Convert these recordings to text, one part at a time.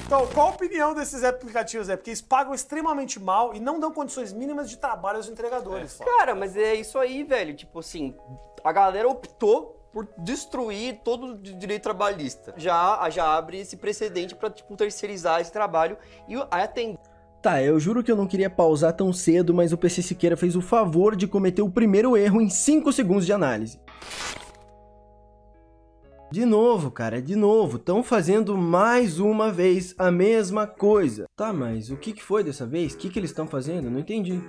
Então, qual a opinião desses aplicativos? Porque eles pagam extremamente mal e não dão condições mínimas de trabalho aos entregadores. Cara, mas é isso aí, velho. Tipo assim, a galera optou por destruir todo o direito trabalhista. Já abre esse precedente pra, tipo, terceirizar esse trabalho e a tendência. Tá, eu juro que eu não queria pausar tão cedo, mas o PC Siqueira fez o favor de cometer o primeiro erro em 5 segundos de análise. De novo, cara, de novo, estão fazendo mais uma vez a mesma coisa. Tá, mas o que foi dessa vez? O que eles estão fazendo? Não entendi.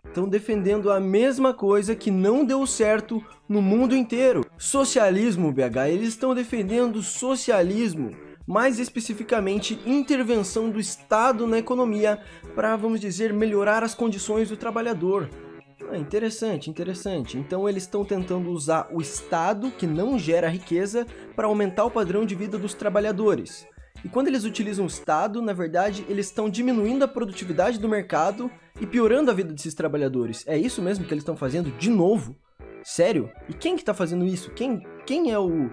Estão defendendo a mesma coisa que não deu certo no mundo inteiro. Socialismo, BH, eles estão defendendo socialismo. Mais especificamente, intervenção do Estado na economia para, vamos dizer, melhorar as condições do trabalhador. Interessante, interessante. Então eles estão tentando usar o Estado, que não gera riqueza, para aumentar o padrão de vida dos trabalhadores. E quando eles utilizam o Estado, na verdade, eles estão diminuindo a produtividade do mercado e piorando a vida desses trabalhadores. É isso mesmo que eles estão fazendo de novo? Sério? E quem que tá fazendo isso? Quem é o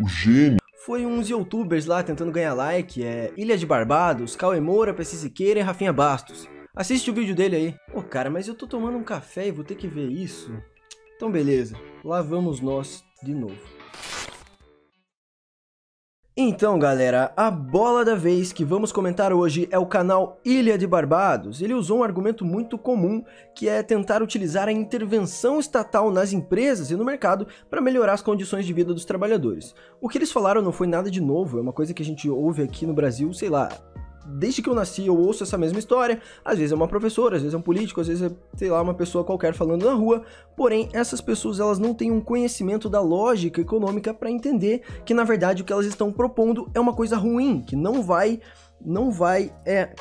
gênio? Foi uns youtubers lá tentando ganhar like, Ilha de Barbados, Cauê Moura, PC Siqueira e Rafinha Bastos. Assiste o vídeo dele aí. Pô, cara, mas eu tô tomando um café e vou ter que ver isso. Então beleza, lá vamos nós de novo. Então galera, a bola da vez que vamos comentar hoje é o canal Ilha de Barbados. Ele usou um argumento muito comum, que é tentar utilizar a intervenção estatal nas empresas e no mercado para melhorar as condições de vida dos trabalhadores. O que eles falaram não foi nada de novo, é uma coisa que a gente ouve aqui no Brasil, sei lá, desde que eu nasci eu ouço essa mesma história. Às vezes é uma professora, às vezes é um político, às vezes é, sei lá, uma pessoa qualquer falando na rua. Porém, essas pessoas elas não têm um conhecimento da lógica econômica para entender que na verdade o que elas estão propondo é uma coisa ruim, que não vai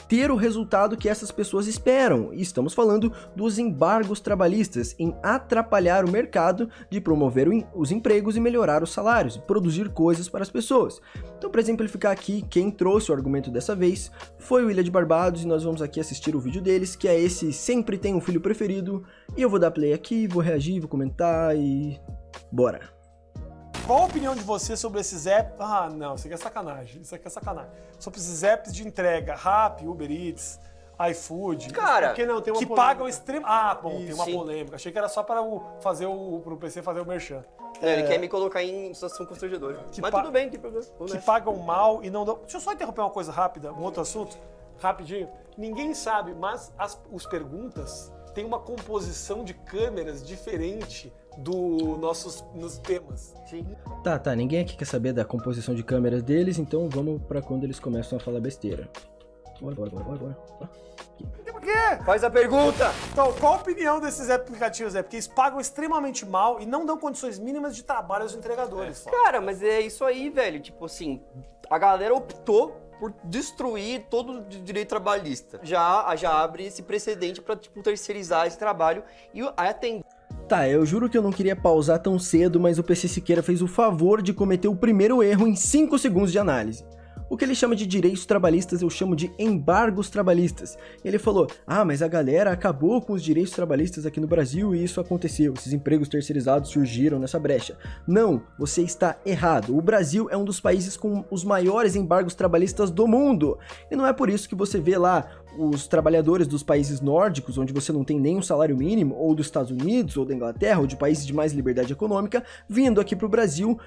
ter o resultado que essas pessoas esperam. E estamos falando dos embargos trabalhistas, em atrapalhar o mercado de promover os empregos e melhorar os salários, e produzir coisas para as pessoas. Então, para exemplificar aqui, quem trouxe o argumento dessa vez foi o Ilha de Barbados, e nós vamos aqui assistir o vídeo deles, que é esse Sempre Tem um Filho Preferido, e eu vou dar play aqui, vou reagir, vou comentar e... bora! Qual a opinião de você sobre esses apps? Ah, não, isso aqui é sacanagem. Isso aqui é sacanagem. Sobre esses apps de entrega, Rappi, Uber Eats, iFood. Cara, porque não, tem uma que polêmica. Pagam extremo. Ah, bom, tem uma polêmica. Achei que era só para pro PC fazer o merchan. Ele quer me colocar em situação constrangedora. Mas tudo bem, não tem problema. Que pagam mal e não dão. Deixa eu só interromper uma coisa rápida, um outro assunto, rapidinho. Ninguém sabe, mas os perguntas têm uma composição de câmeras diferente nos temas. Sim. Tá, ninguém aqui quer saber da composição de câmeras deles, então vamos pra quando eles começam a falar besteira. Bora. Por quê? Faz a pergunta! Então, qual a opinião desses aplicativos? Porque eles pagam extremamente mal e não dão condições mínimas de trabalho aos entregadores. Cara, mas é isso aí, velho. Tipo assim, a galera optou por destruir todo o direito trabalhista. Já abre esse precedente pra, tipo, terceirizar esse trabalho e a tendência. Tá, eu juro que eu não queria pausar tão cedo, mas o PC Siqueira fez o favor de cometer o primeiro erro em 5 segundos de análise. O que ele chama de direitos trabalhistas eu chamo de embargos trabalhistas. Ele falou, mas a galera acabou com os direitos trabalhistas aqui no Brasil e isso aconteceu, esses empregos terceirizados surgiram nessa brecha. Não, você está errado. O Brasil é um dos países com os maiores embargos trabalhistas do mundo. E não é por isso que você vê lá os trabalhadores dos países nórdicos, onde você não tem nem um salário mínimo, ou dos Estados Unidos, ou da Inglaterra, ou de países de mais liberdade econômica, vindo aqui pro Brasil,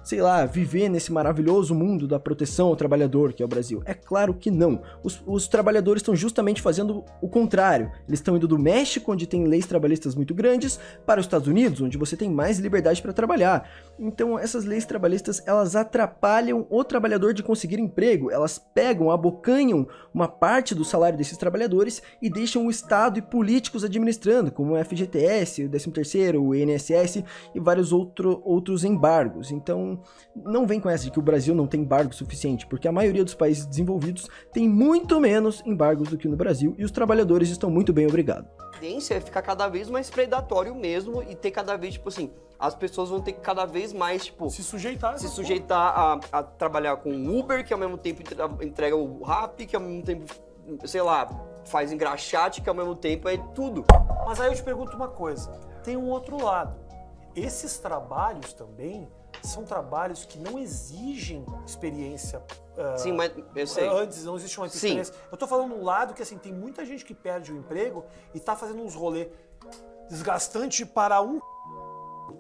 sei lá, viver nesse maravilhoso mundo da proteção ao trabalhador, que é o Brasil. É claro que não. Os trabalhadores estão justamente fazendo o contrário. Eles estão indo do México, onde tem leis trabalhistas muito grandes, para os Estados Unidos, onde você tem mais liberdade para trabalhar. Então, essas leis trabalhistas, elas atrapalham o trabalhador de conseguir emprego. Elas pegam, abocanham uma parte do salário desses trabalhadores e deixam o Estado e políticos administrando, como o FGTS, o 13º, o INSS e vários outros embargos. Então, não vem com essa de que o Brasil não tem embargo suficiente, porque a maioria dos países desenvolvidos tem muito menos embargos do que no Brasil e os trabalhadores estão muito bem obrigados. A tendência é ficar cada vez mais predatório mesmo e ter cada vez, tipo assim, as pessoas vão ter que cada vez mais, tipo... Se sujeitar a trabalhar com o Uber, que ao mesmo tempo entrega o Rappi, que ao mesmo tempo, sei lá, faz engraxate, que ao mesmo tempo é tudo. Mas aí eu te pergunto uma coisa, tem um outro lado. Esses trabalhos também são trabalhos que não exigem experiência Sim, mas eu sei. Antes, não existe uma interferência. Eu tô falando um lado que, assim, tem muita gente que perde o emprego e tá fazendo uns rolê desgastante para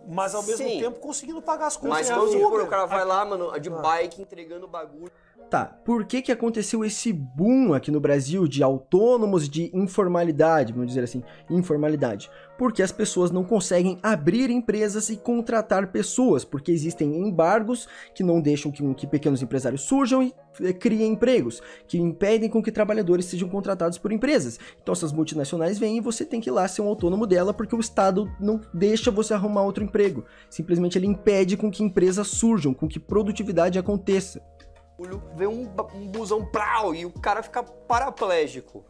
mas ao mesmo tempo conseguindo pagar as contas. Mas vamos supor, o cara vai lá, mano, de bike entregando bagulho. Tá, por que aconteceu esse boom aqui no Brasil de autônomos de informalidade, vamos dizer assim, informalidade? Porque as pessoas não conseguem abrir empresas e contratar pessoas, porque existem embargos que não deixam que pequenos empresários surjam e criem empregos, que impedem com que trabalhadores sejam contratados por empresas. Então essas multinacionais vêm e você tem que ir lá ser um autônomo dela, porque o Estado não deixa você arrumar outro emprego. Simplesmente ele impede com que empresas surjam, com que produtividade aconteça. Vê um busão prau e o cara fica paraplégico.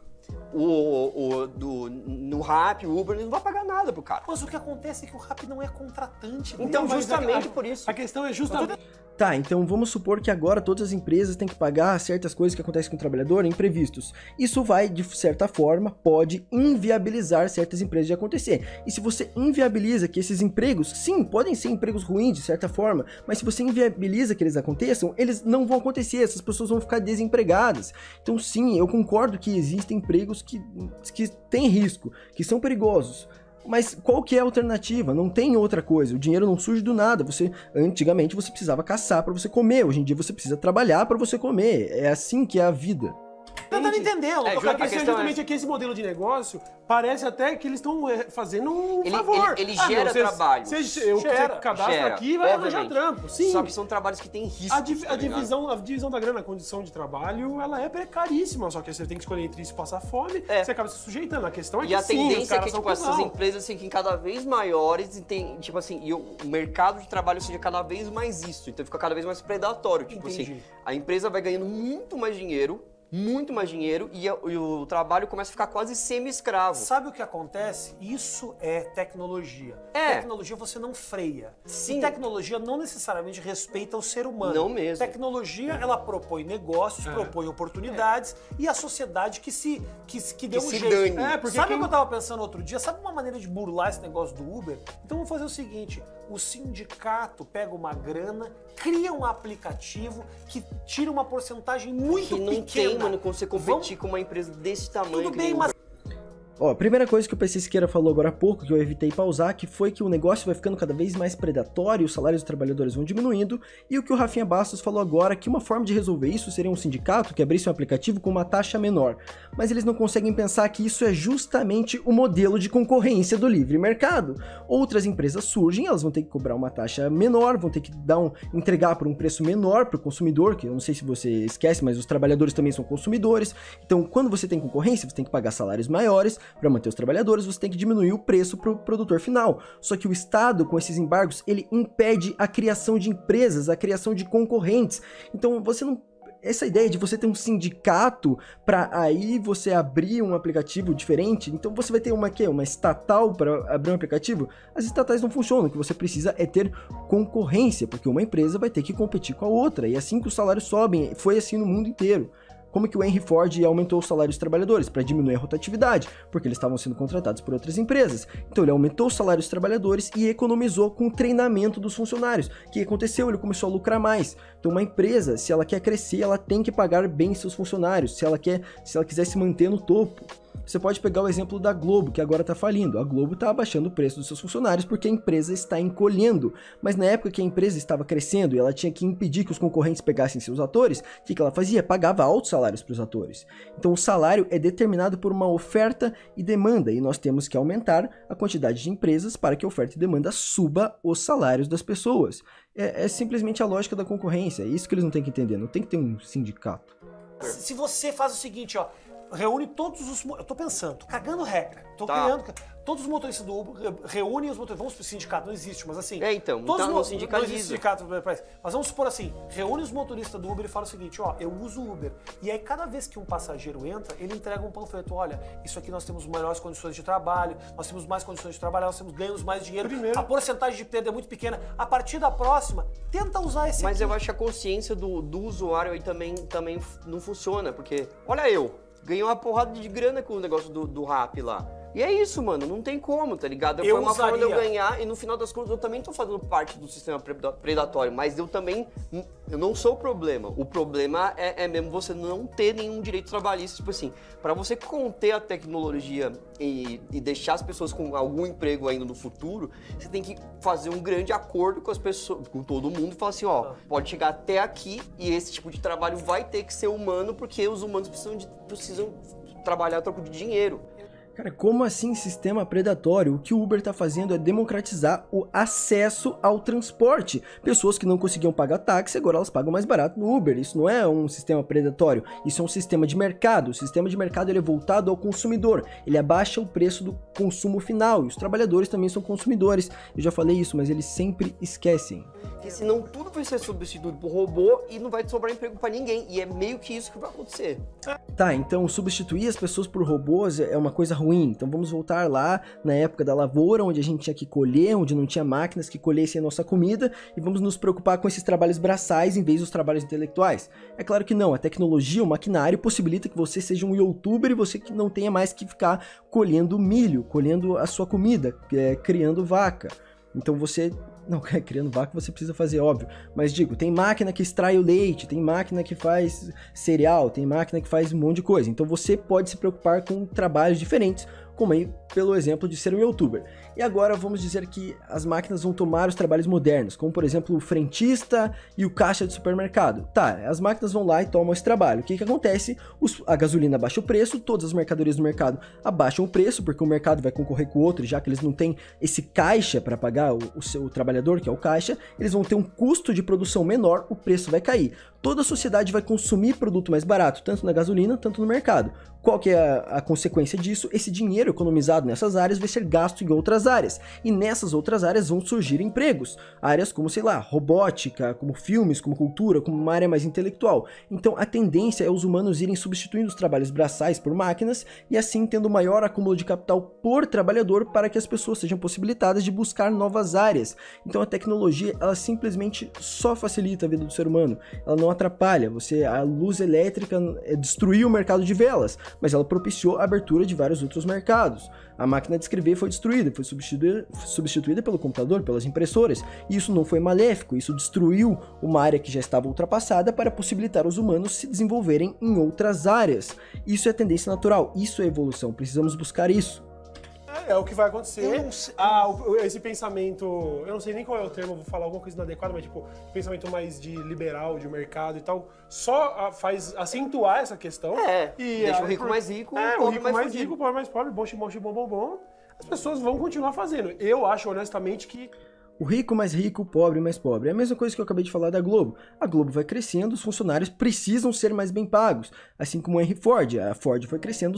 No Rappi, o Uber, ele não vai pagar nada pro cara. Mas o que acontece é que o Rappi não é contratante. Então, justamente por isso. A questão é justamente... Tá, então vamos supor que agora todas as empresas têm que pagar certas coisas que acontecem com o trabalhador, imprevistos. Isso vai, de certa forma, pode inviabilizar certas empresas de acontecer. E se você inviabiliza que esses empregos, sim, podem ser empregos ruins de certa forma, mas se você inviabiliza que eles aconteçam, eles não vão acontecer, essas pessoas vão ficar desempregadas. Então sim, eu concordo que existem empregos que têm risco, que são perigosos. Mas qual que é a alternativa? Não tem outra coisa. O dinheiro não surge do nada. Antigamente você precisava caçar para você comer. Hoje em dia você precisa trabalhar para você comer. É assim que é a vida. Tentando entender. A questão justamente é que esse modelo de negócio parece até que eles estão fazendo um favor. Ele gera trabalho. Você cadastra aqui e vai arranjar trampo. Sim. Só que são trabalhos que têm risco. A divisão da grana, a condição de trabalho, ela é precaríssima. Só que você tem que escolher entre isso e passar fome, você acaba se sujeitando. A questão é que a tendência é que tipo, essas empresas fiquem cada vez maiores e tem, tipo assim, e o mercado de trabalho seja cada vez mais isso. Então fica cada vez mais predatório. Tipo assim, a empresa vai ganhando muito mais dinheiro e o trabalho começa a ficar quase semi-escravo. Sabe o que acontece? Isso é tecnologia. Tecnologia você não freia. Sim. E tecnologia não necessariamente respeita o ser humano. Não mesmo. Tecnologia, ela propõe negócios, propõe oportunidades e a sociedade que deu um jeito. Sabe o que eu tava pensando outro dia? Sabe uma maneira de burlar esse negócio do Uber? Então vamos fazer o seguinte, o sindicato pega uma grana, cria um aplicativo que tira uma porcentagem muito pequena. Que não tem, mano, como você competir com uma empresa desse tamanho. Tudo bem, mas... Ó, a primeira coisa que o PC Siqueira falou agora há pouco, que eu evitei pausar, que foi que o negócio vai ficando cada vez mais predatório, os salários dos trabalhadores vão diminuindo, e o que o Rafinha Bastos falou agora, que uma forma de resolver isso seria um sindicato que abrisse um aplicativo com uma taxa menor. Mas eles não conseguem pensar que isso é justamente o modelo de concorrência do livre mercado. Outras empresas surgem, elas vão ter que cobrar uma taxa menor, vão ter que entregar por um preço menor para o consumidor, que eu não sei se você esquece, mas os trabalhadores também são consumidores. Então, quando você tem concorrência, você tem que pagar salários maiores. Para manter os trabalhadores, você tem que diminuir o preço para o produtor final. Só que o Estado, com esses embargos, ele impede a criação de empresas, a criação de concorrentes. Então, essa ideia de você ter um sindicato para aí você abrir um aplicativo diferente, então você vai ter uma estatal para abrir um aplicativo? As estatais não funcionam, o que você precisa é ter concorrência, porque uma empresa vai ter que competir com a outra, e assim que os salários sobem, foi assim no mundo inteiro. Como que o Henry Ford aumentou os salários dos trabalhadores? Para diminuir a rotatividade, porque eles estavam sendo contratados por outras empresas. Então ele aumentou os salários dos trabalhadores e economizou com o treinamento dos funcionários. O que aconteceu? Ele começou a lucrar mais. Então uma empresa, se ela quer crescer, ela tem que pagar bem seus funcionários, se ela quiser se manter no topo. Você pode pegar o exemplo da Globo, que agora está falindo. A Globo está abaixando o preço dos seus funcionários porque a empresa está encolhendo. Mas na época que a empresa estava crescendo e ela tinha que impedir que os concorrentes pegassem seus atores, o que ela fazia? Pagava altos salários para os atores. Então o salário é determinado por uma oferta e demanda, e nós temos que aumentar a quantidade de empresas para que a oferta e demanda suba os salários das pessoas. É simplesmente a lógica da concorrência, é isso que eles não têm que entender, não tem que ter um sindicato. Se você faz o seguinte, ó, reúne todos os... Eu tô pensando, tô cagando regra, tô criando... Todos os motoristas do Uber reúnem os motoristas... Vamos pro sindicato, não existe, mas assim... Então, todos no sindicato. Não existe sindicato, mas vamos supor assim, reúne os motoristas do Uber e fala o seguinte, ó, eu uso o Uber. E aí cada vez que um passageiro entra, ele entrega um panfleto, olha, isso aqui nós temos melhores condições de trabalho, nós temos mais condições de trabalhar, nós ganhamos mais dinheiro, a porcentagem de perda é muito pequena. A partir da próxima, tenta usar esse Mas eu acho que a consciência do usuário aí também não funciona, porque, olha ganhei uma porrada de grana com o negócio do Rappi lá. E é isso, mano, não tem como, tá ligado? Foi uma forma de eu ganhar e no final das contas eu também tô fazendo parte do sistema predatório, mas eu não sou o problema. O problema é mesmo você não ter nenhum direito trabalhista, tipo assim, pra você conter a tecnologia e deixar as pessoas com algum emprego ainda no futuro, você tem que fazer um grande acordo com as pessoas, com todo mundo e falar assim, ó, pode chegar até aqui e esse tipo de trabalho vai ter que ser humano porque os humanos precisam trabalhar a troco de dinheiro. Cara, como assim sistema predatório? O que o Uber tá fazendo é democratizar o acesso ao transporte. Pessoas que não conseguiam pagar táxi, agora elas pagam mais barato no Uber. Isso não é um sistema predatório, isso é um sistema de mercado. O sistema de mercado ele é voltado ao consumidor, ele abaixa o preço do consumo final. E os trabalhadores também são consumidores. Eu já falei isso, mas eles sempre esquecem. Porque senão tudo vai ser substituído por robô e não vai sobrar emprego pra ninguém. E é meio que isso que vai acontecer. Tá, então substituir as pessoas por robôs é uma coisa ruim. Então vamos voltar lá na época da lavoura, onde a gente tinha que colher, onde não tinha máquinas que colhessem a nossa comida, e vamos nos preocupar com esses trabalhos braçais em vez dos trabalhos intelectuais. É claro que não, a tecnologia, o maquinário possibilita que você seja um youtuber e você que não tenha mais que ficar colhendo milho, colhendo a sua comida, criando vaca. Então você... Não, criando vaca você precisa fazer, óbvio. Mas digo, tem máquina que extrai o leite, tem máquina que faz cereal, tem máquina que faz um monte de coisa. Então você pode se preocupar com trabalhos diferentes, como aí pelo exemplo de ser um youtuber. E agora vamos dizer que as máquinas vão tomar os trabalhos modernos, como por exemplo o frentista e o caixa de supermercado. Tá, as máquinas vão lá e tomam esse trabalho. O que acontece? A gasolina abaixa o preço, todas as mercadorias do mercado abaixam o preço, porque o mercado vai concorrer com o outro, já que eles não têm esse caixa para pagar o seu trabalhador, que é o caixa, eles vão ter um custo de produção menor, o preço vai cair. Toda a sociedade vai consumir produto mais barato, tanto na gasolina, tanto no mercado. Qual que é a consequência disso? Esse dinheiro economizado nessas áreas vai ser gasto em outras áreas, e nessas outras áreas vão surgir empregos, áreas como, sei lá, robótica, como filmes, como cultura, como uma área mais intelectual. Então a tendência é os humanos irem substituindo os trabalhos braçais por máquinas, e assim tendo maior acúmulo de capital por trabalhador para que as pessoas sejam possibilitadas de buscar novas áreas. Então a tecnologia, ela simplesmente só facilita a vida do ser humano, ela não atrapalha. A luz elétrica destruiu o mercado de velas, mas ela propiciou a abertura de vários outros mercados. A máquina de escrever foi destruída, foi substituída pelo computador, pelas impressoras, e isso não foi maléfico, isso destruiu uma área que já estava ultrapassada para possibilitar os humanos se desenvolverem em outras áreas. Isso é tendência natural, isso é evolução, precisamos buscar isso. É o que vai acontecer. Esse pensamento, eu não sei nem qual é o termo, vou falar alguma coisa inadequada, mas tipo, pensamento mais de liberal, de mercado e tal, só faz acentuar essa questão. E deixa o rico mais rico, o rico mais rico, o pobre mais pobre, bom. As pessoas vão continuar fazendo. Eu acho, honestamente, que o rico mais rico, o pobre mais pobre. É a mesma coisa que eu acabei de falar da Globo. A Globo vai crescendo, os funcionários precisam ser mais bem pagos. Assim como o Henry Ford. A Ford foi crescendo,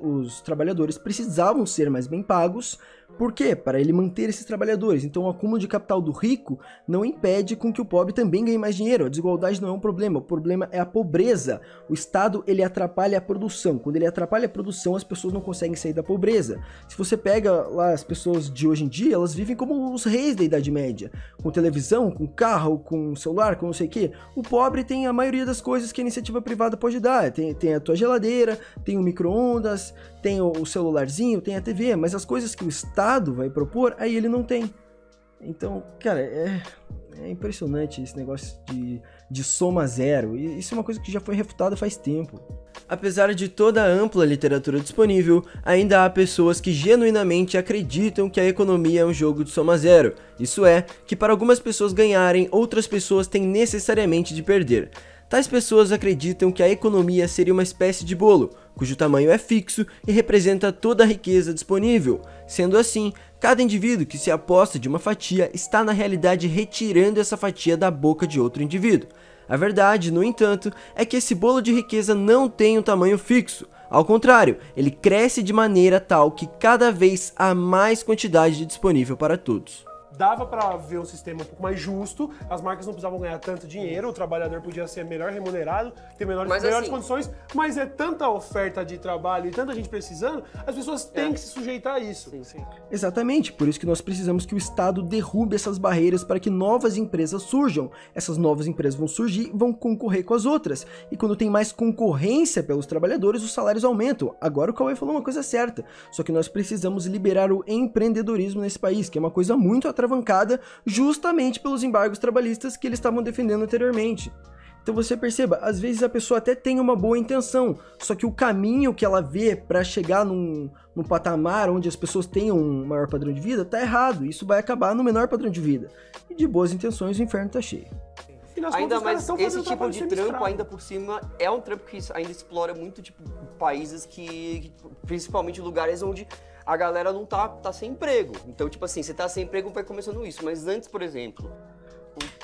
os trabalhadores precisavam ser mais bem pagos. Por quê? Para ele manter esses trabalhadores. Então o acúmulo de capital do rico não impede com que o pobre também ganhe mais dinheiro. A desigualdade não é um problema, o problema é a pobreza. O Estado, ele atrapalha a produção. Quando ele atrapalha a produção, as pessoas não conseguem sair da pobreza. Se você pega lá as pessoas de hoje em dia, elas vivem como os reis da Idade Média. Com televisão, com carro, com celular, com não sei o quê. O pobre tem a maioria das coisas que a iniciativa privada pode dar. Tem a tua geladeira, tem o micro-ondas, tem o celularzinho, tem a TV, mas as coisas que o Estado vai propor, aí ele não tem. Então, cara, é impressionante esse negócio de soma zero. E isso é uma coisa que já foi refutada faz tempo. Apesar de toda a ampla literatura disponível, ainda há pessoas que genuinamente acreditam que a economia é um jogo de soma zero. Isso é, que para algumas pessoas ganharem, outras pessoas têm necessariamente de perder. Tais pessoas acreditam que a economia seria uma espécie de bolo, cujo tamanho é fixo e representa toda a riqueza disponível. Sendo assim, cada indivíduo que se aposta de uma fatia está na realidade retirando essa fatia da boca de outro indivíduo. A verdade, no entanto, é que esse bolo de riqueza não tem um tamanho fixo. Ao contrário, ele cresce de maneira tal que cada vez há mais quantidade disponível para todos. dava pra ver um sistema um pouco mais justo, as marcas não precisavam ganhar tanto dinheiro, o trabalhador podia ser melhor remunerado, ter melhores assim, condições, mas é tanta oferta de trabalho e tanta gente precisando, as pessoas têm que se sujeitar a isso. Sim. Exatamente, por isso que nós precisamos que o Estado derrube essas barreiras para que novas empresas surjam. Essas novas empresas vão surgir e vão concorrer com as outras. E quando tem mais concorrência pelos trabalhadores, os salários aumentam. Agora o Cauê falou uma coisa certa, só que nós precisamos liberar o empreendedorismo nesse país, que é uma coisa muito atravancada justamente pelos embargos trabalhistas que eles estavam defendendo anteriormente. Então você perceba, às vezes a pessoa até tem uma boa intenção, só que o caminho que ela vê para chegar num patamar onde as pessoas tenham um maior padrão de vida tá errado. Isso vai acabar no menor padrão de vida. E de boas intenções o inferno tá cheio. Ainda mais esse tipo de trampo, ainda por cima, é um trampo que ainda explora muito, tipo, países que principalmente lugares onde a galera não tá sem emprego. Então, tipo assim, você tá sem emprego, vai começando isso. Mas antes, por exemplo...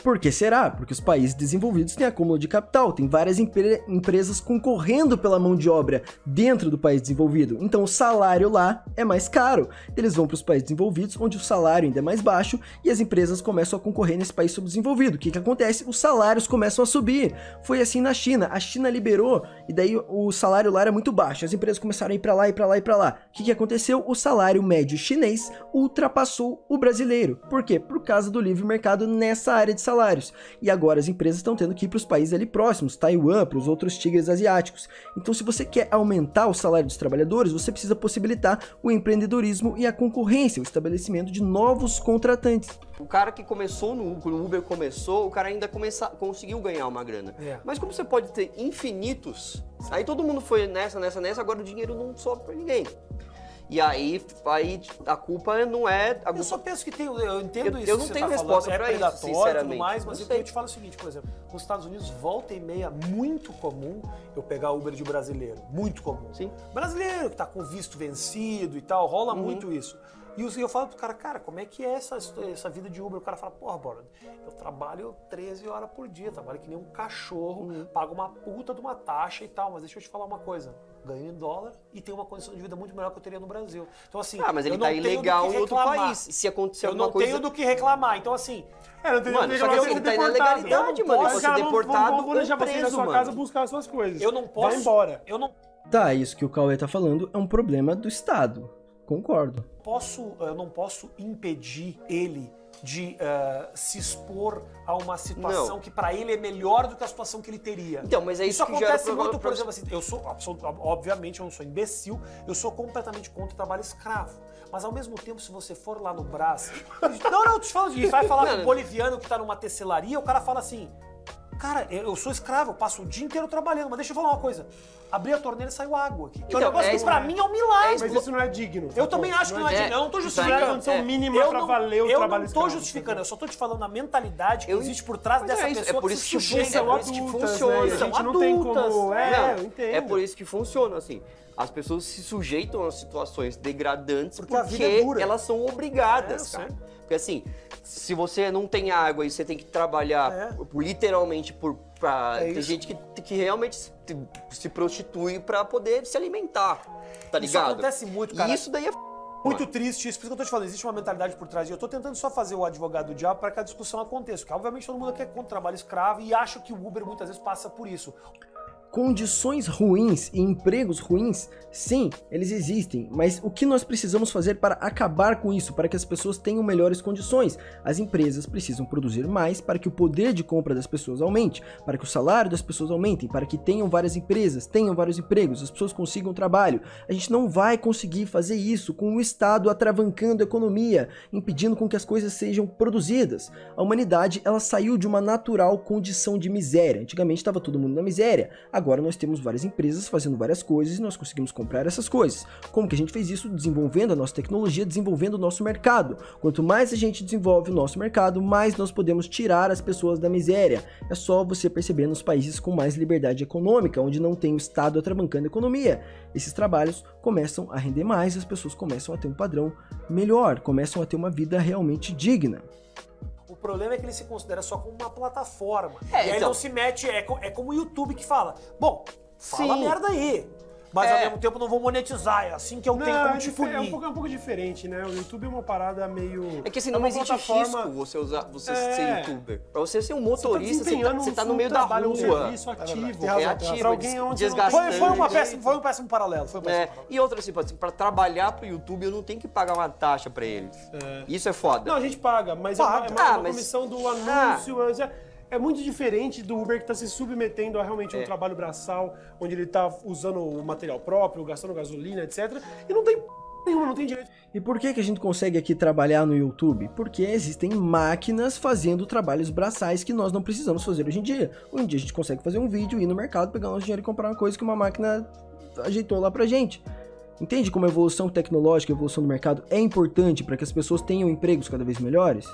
Por que será? Porque os países desenvolvidos têm acúmulo de capital, tem várias empresas concorrendo pela mão de obra dentro do país desenvolvido, então o salário lá é mais caro. Eles vão para os países desenvolvidos, onde o salário ainda é mais baixo, e as empresas começam a concorrer nesse país subdesenvolvido. O que acontece? Os salários começam a subir. Foi assim na China. A China liberou, e daí o salário lá era muito baixo, as empresas começaram a ir para lá, e para lá, e para lá. O que aconteceu? O salário médio chinês ultrapassou o brasileiro. Por quê? Por causa do livre mercado nessa área de salários. E agora as empresas estão tendo que ir para os países ali próximos, Taiwan, para os outros tigres asiáticos. Então, se você quer aumentar o salário dos trabalhadores, você precisa possibilitar o empreendedorismo e a concorrência, o estabelecimento de novos contratantes. O cara que começou quando o Uber começou, o cara ainda conseguiu ganhar uma grana. Mas como você pode ter infinitos, aí todo mundo foi nessa, agora o dinheiro não sobra para ninguém. E aí a culpa não é... Eu só penso que tem... Eu entendo isso. Eu não tenho resposta pra isso, sinceramente. Tudo mais, mas eu te falo o seguinte, por exemplo, nos Estados Unidos, volta e meia, muito comum eu pegar Uber de brasileiro. Muito comum. Sim. Brasileiro que tá com visto vencido e tal, rola muito isso. E eu falo pro cara, como é que é essa vida de Uber? O cara fala, porra, Bola, eu trabalho 13 horas por dia, trabalho que nem um cachorro, pago uma puta de uma taxa e tal, mas deixa eu te falar uma coisa, ganho em dólar e tenho uma condição de vida muito melhor que eu teria no Brasil. Então assim, mas ele tá ilegal em outro país. Se acontecer alguma coisa... Eu não tenho do que reclamar, então assim... Mano, só que assim, ele tá na legalidade, mano. Ele pode ser deportado ou deixar você ir na preso, sua casa buscar as suas coisas. Eu não posso... Vai embora. Tá, isso que o Cauê tá falando é um problema do Estado. Concordo. Eu não posso impedir ele de se expor a uma situação que para ele é melhor do que a situação que ele teria. Então, mas é isso que acontece muito, por exemplo, assim, obviamente eu não sou imbecil, eu sou completamente contra o trabalho escravo. Mas ao mesmo tempo, se você for lá no Brás... Não, te falo disso. Vai falar com um boliviano que tá numa tecelaria, o cara fala assim... Cara, eu sou escravo, eu passo o dia inteiro trabalhando, mas deixa eu falar uma coisa. Abri a torneira e saiu água aqui. Então, o negócio que pra mim é um milagre. Mas isso não é digno. Eu também acho que não é digno. Eu não tô justificando. Isso é a condição mínima pra valer o trabalho escravo. Eu não tô justificando, eu só tô te falando a mentalidade que existe por trás dessa pessoa. É por isso que funciona. A gente não tem como... eu entendo. É por isso que funciona, assim. As pessoas se sujeitam a situações degradantes porque a vida é dura. Elas são obrigadas, cara. Porque assim, se você não tem água e você tem que trabalhar literalmente tem gente que realmente se prostitui pra poder se alimentar, tá ligado? Isso acontece muito, cara. E isso daí é muito triste, isso por isso que eu tô te falando, existe uma mentalidade por trás. E eu tô tentando só fazer o advogado do diabo para que a discussão aconteça. Porque obviamente todo mundo aqui é contra o trabalho escravo e acha que o Uber muitas vezes passa por isso. Condições ruins e empregos ruins, sim, eles existem, mas o que nós precisamos fazer para acabar com isso, para que as pessoas tenham melhores condições? As empresas precisam produzir mais para que o poder de compra das pessoas aumente, para que o salário das pessoas aumente, para que tenham várias empresas, tenham vários empregos, as pessoas consigam trabalho. A gente não vai conseguir fazer isso com o Estado atravancando a economia, impedindo com que as coisas sejam produzidas. A humanidade, ela saiu de uma natural condição de miséria. Antigamente estava todo mundo na miséria. Agora nós temos várias empresas fazendo várias coisas e nós conseguimos comprar essas coisas. Como que a gente fez isso? Desenvolvendo a nossa tecnologia, desenvolvendo o nosso mercado. Quanto mais a gente desenvolve o nosso mercado, mais nós podemos tirar as pessoas da miséria. É só você perceber nos países com mais liberdade econômica, onde não tem o Estado atravancando a economia. Esses trabalhos começam a render mais, as pessoas começam a ter um padrão melhor, começam a ter uma vida realmente digna. O problema é que ele se considera só como uma plataforma. E aí então... ele não se mete, é como o YouTube que fala, bom, fala merda aí. mas ao mesmo tempo não vou monetizar. É assim que eu tenho como te punir. É um pouco diferente, né? O YouTube é uma parada meio... É que assim, não existe risco você ser youtuber. Pra você ser um motorista, você tá no meio da rua. Um serviço ativo. É ativo, pra alguém onde desgastante. Foi um péssimo paralelo. E outra, assim, pra trabalhar pro YouTube, eu não tenho que pagar uma taxa pra eles. Isso é foda. Não, a gente paga, mas é uma comissão do anúncio. É muito diferente do Uber que está se submetendo a realmente um trabalho braçal, onde ele está usando o material próprio, gastando gasolina, etc. E não tem nenhuma, não tem direito. E por que a gente consegue aqui trabalhar no YouTube? Porque existem máquinas fazendo trabalhos braçais que nós não precisamos fazer hoje em dia. Hoje em dia a gente consegue fazer um vídeo, ir no mercado, pegar nosso dinheiro e comprar uma coisa que uma máquina ajeitou lá pra gente. Entende como a evolução tecnológica, a evolução do mercado é importante para que as pessoas tenham empregos cada vez melhores?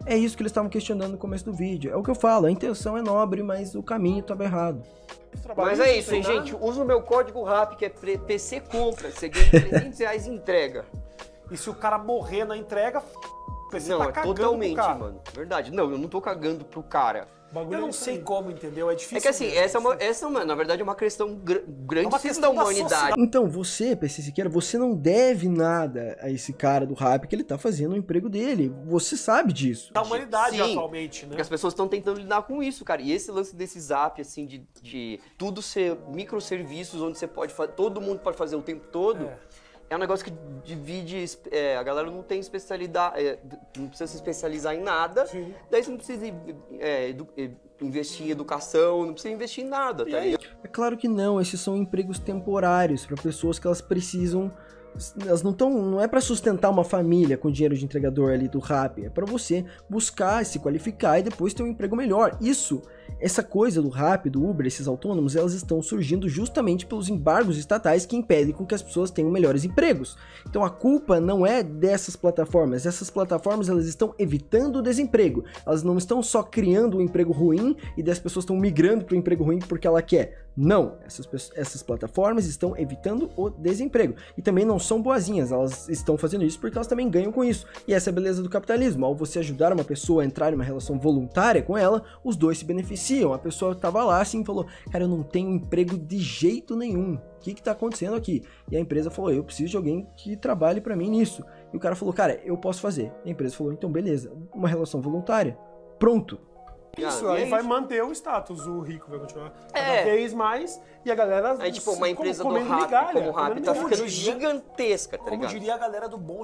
É isso que eles estavam questionando no começo do vídeo. É o que eu falo, a intenção é nobre, mas o caminho estava errado. Mas é isso, hein, gente. Usa o meu código RAP, que é PC Compra. Você ganha R$300 em entrega. E se o cara morrer na entrega, você não, tá é cagando totalmente, pro cara. mano. Verdade. Não, eu não tô cagando pro cara. Eu não sei como, entendeu? É difícil. É que assim, essa na verdade, é uma questão grande da humanidade. Então, você, PC Siqueira, você não deve nada a esse cara do rap que ele tá fazendo o emprego dele. Você sabe disso. Da humanidade atualmente, né? Porque as pessoas estão tentando lidar com isso, cara. E esse lance desse Zap, assim, de tudo ser microserviços, onde você pode fazer, todo mundo pode fazer o tempo todo. É um negócio que divide, a galera não tem especialidade, não precisa se especializar em nada, daí você não precisa investir em educação, não precisa investir em nada, tá ligado? É claro que não, esses são empregos temporários para pessoas que elas precisam, elas não é para sustentar uma família com dinheiro de entregador ali do Rappi, é para você buscar, se qualificar e depois ter um emprego melhor. Essa coisa do Rappi, do Uber, esses autônomos, elas estão surgindo justamente pelos embargos estatais que impedem com que as pessoas tenham melhores empregos. Então a culpa não é dessas plataformas. Essas plataformas, elas estão evitando o desemprego. Elas não estão só criando um emprego ruim e das pessoas estão migrando para o emprego ruim porque ela quer. Não, essas plataformas estão evitando o desemprego. E também não são boazinhas, elas estão fazendo isso porque elas também ganham com isso. E essa é a beleza do capitalismo. Ao você ajudar uma pessoa a entrar em uma relação voluntária com ela, os dois se beneficiam. A pessoa tava lá assim e falou, cara, eu não tenho emprego de jeito nenhum. O que tá acontecendo aqui? E a empresa falou, eu preciso de alguém que trabalhe pra mim nisso. E o cara falou, cara, eu posso fazer. E a empresa falou, então beleza, uma relação voluntária. Pronto. Isso, aí vai manter o status, o rico vai continuar cada vez mais e a galera aí, tipo, uma empresa do Rappi, como o Rappi, tá ficando gigantesca, tá ligado? Como diria a galera do bom.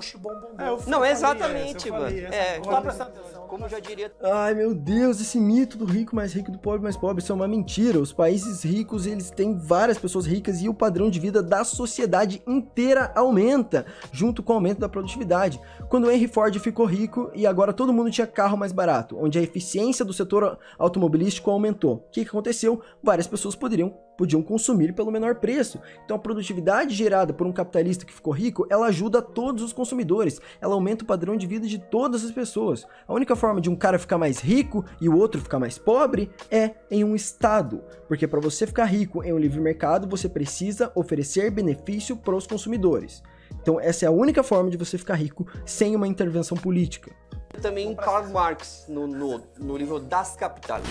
Não, exatamente, mano. Não tá prestando atenção. Como já diria... Ai, meu Deus, esse mito do rico mais rico, do pobre mais pobre, isso é uma mentira. Os países ricos, eles têm várias pessoas ricas e o padrão de vida da sociedade inteira aumenta, junto com o aumento da produtividade. Quando Henry Ford ficou rico e agora todo mundo tinha carro mais barato, onde a eficiência do setor automobilístico aumentou. O que aconteceu? Várias pessoas podiam consumir pelo menor preço. Então a produtividade gerada por um capitalista que ficou rico, ela ajuda todos os consumidores. Ela aumenta o padrão de vida de todas as pessoas. A única forma de um cara ficar mais rico e o outro ficar mais pobre é em um estado. Porque para você ficar rico em um livre mercado, você precisa oferecer benefício para os consumidores. Então essa é a única forma de você ficar rico sem uma intervenção política. Também Karl Marx no livro Das Capitais.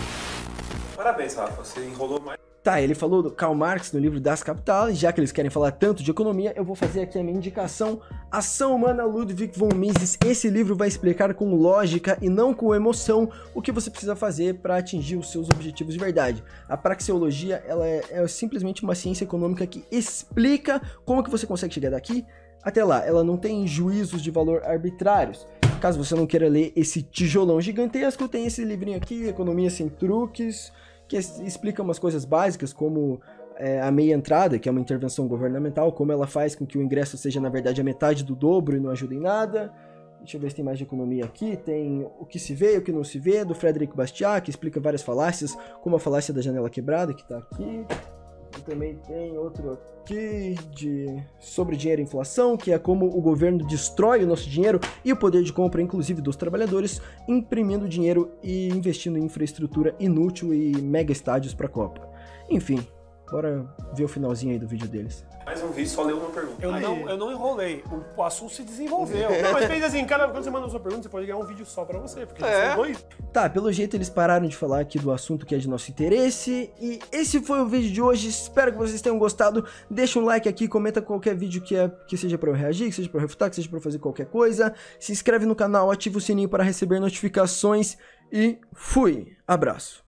Parabéns, Rafa, você enrolou mais. Tá, ele falou do Karl Marx no livro Das Capitais, já que eles querem falar tanto de economia, eu vou fazer aqui a minha indicação, Ação Humana, Ludwig von Mises. Esse livro vai explicar com lógica e não com emoção o que você precisa fazer para atingir os seus objetivos de verdade. A praxeologia, ela é simplesmente uma ciência econômica que explica como que você consegue chegar daqui até lá. Ela não tem juízos de valor arbitrários. Caso você não queira ler esse tijolão gigantesco, tem esse livrinho aqui, Economia Sem Truques, que explica umas coisas básicas, como a meia entrada, que é uma intervenção governamental, como ela faz com que o ingresso seja, na verdade, a metade do dobro e não ajuda em nada. Deixa eu ver se tem mais de economia aqui. Tem O que se vê e o que não se vê, do Frederic Bastiat, que explica várias falácias, como a falácia da janela quebrada, que está aqui. E também tem outro aqui sobre dinheiro e inflação, que é como o governo destrói o nosso dinheiro e o poder de compra, inclusive dos trabalhadores, imprimindo dinheiro e investindo em infraestrutura inútil e mega estádios para a Copa. Enfim, Bora ver o finalzinho aí do vídeo deles. Mais um vídeo, só leu uma pergunta. Eu não enrolei. O assunto se desenvolveu. Não, mas fez assim, quando você manda a sua pergunta, você pode ganhar um vídeo só pra você, porque são dois. Tá, pelo jeito eles pararam de falar aqui do assunto que é de nosso interesse. E esse foi o vídeo de hoje, espero que vocês tenham gostado. Deixa um like aqui, comenta qualquer vídeo que seja pra eu reagir, que seja pra eu refutar, que seja pra eu fazer qualquer coisa. Se inscreve no canal, ativa o sininho para receber notificações e fui! Abraço!